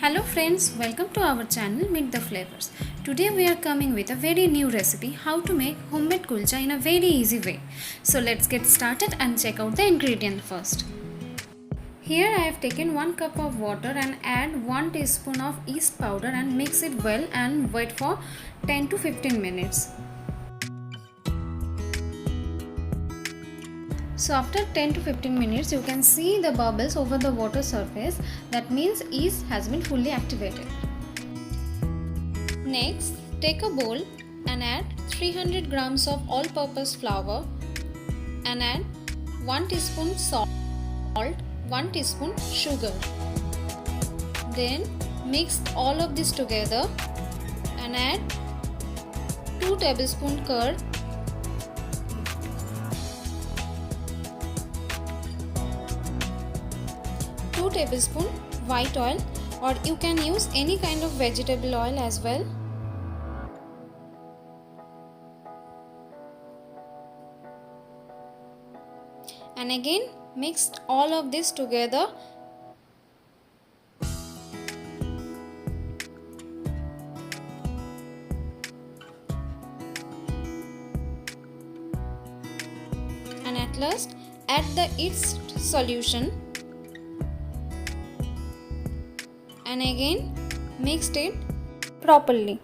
Hello friends, welcome to our channel Meet the Flavors. Today we are coming with a very new recipe how to make homemade kulcha in a very easy way. So let's get started and check out the ingredient first. Here I have taken 1 cup of water and add 1 teaspoon of yeast powder and mix it well and wait for 10 to 15 minutes. So after 10 to 15 minutes you can see the bubbles over the water surface, that means yeast has been fully activated. Next, take a bowl and add 300 grams of all-purpose flour and add 1 teaspoon salt, 1 teaspoon sugar. Then mix all of this together and add 2 tablespoon curd, 2 tablespoon white oil, or you can use any kind of vegetable oil as well. And again mix all of this together. And at last add the yeast solution and again mix it properly.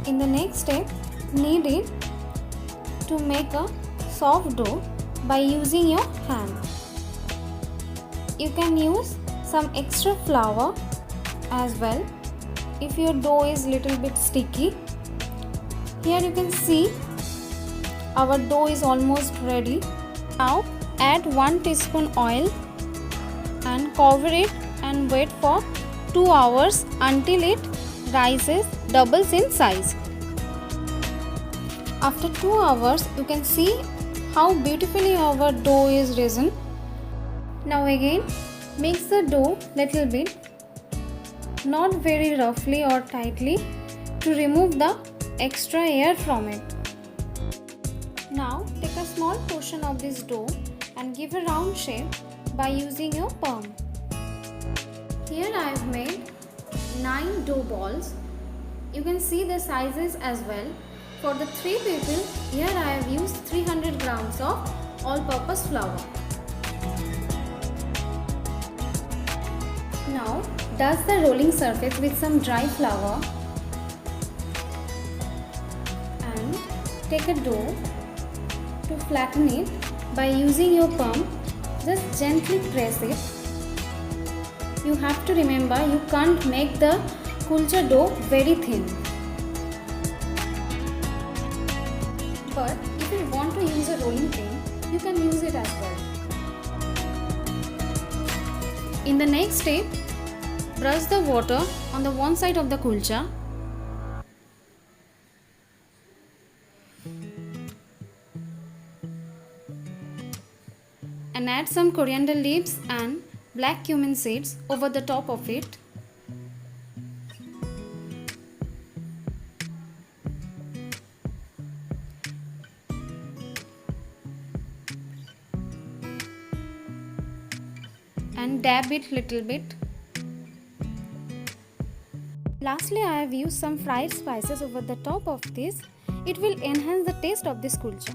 In the next step, knead it to make a soft dough by using your hand. You can use some extra flour as well if your dough is little bit sticky. Here you can see our dough is almost ready. Now add 1 teaspoon oil and cover it and wait for 2 hours until it rises, doubles in size. After 2 hours you can see how beautifully our dough is risen. Now again mix the dough little bit, not very roughly or tightly, to remove the extra air from it. Now take a small portion of this dough and give a round shape by using your palm. Here I have made 9 dough balls. You can see the sizes as well. For the 3 people, here I have used 300 grams of all-purpose flour. Now dust the rolling surface with some dry flour and take a dough. To flatten it by using your palm, just gently press it. You have to remember you can't make the kulcha dough very thin. But if you want to use a rolling pin, you can use it as well. In the next step, brush the water on the one side of the kulcha and add some coriander leaves and black cumin seeds over the top of it. And dab it little bit. Lastly, I have used some fried spices over the top of this. It will enhance the taste of this kulcha.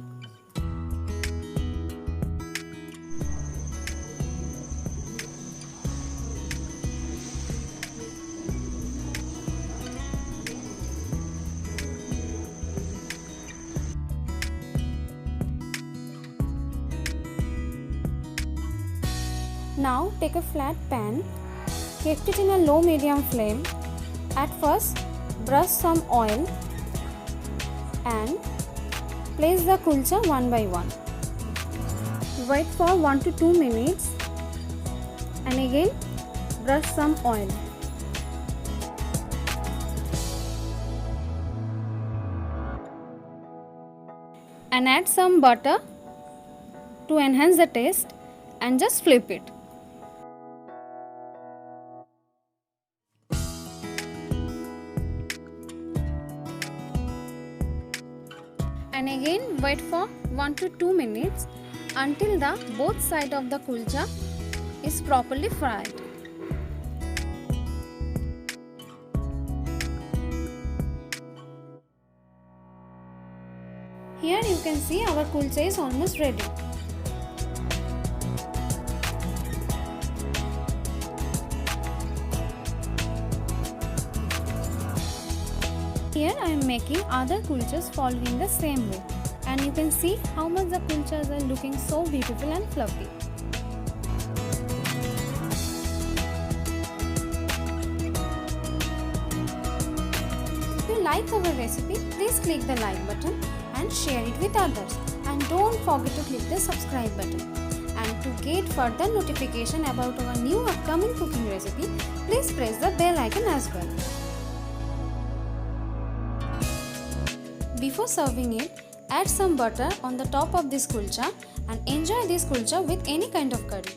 Now take a flat pan, keep it in a low-medium flame. At first, brush some oil and place the kulcha one by one. Wait for 1 to 2 minutes and again brush some oil. And add some butter to enhance the taste and just flip it. And again wait for 1 to 2 minutes until the both side of the kulcha is properly fried. Here you can see our kulcha is almost ready. Here I am making other kulchas following the same way, and you can see how much the kulchas are looking so beautiful and fluffy. If you like our recipe, please click the like button and share it with others, and don't forget to click the subscribe button. And to get further notification about our new upcoming cooking recipe, please press the bell icon as well. Before serving it, add some butter on the top of this kulcha and enjoy this kulcha with any kind of curry.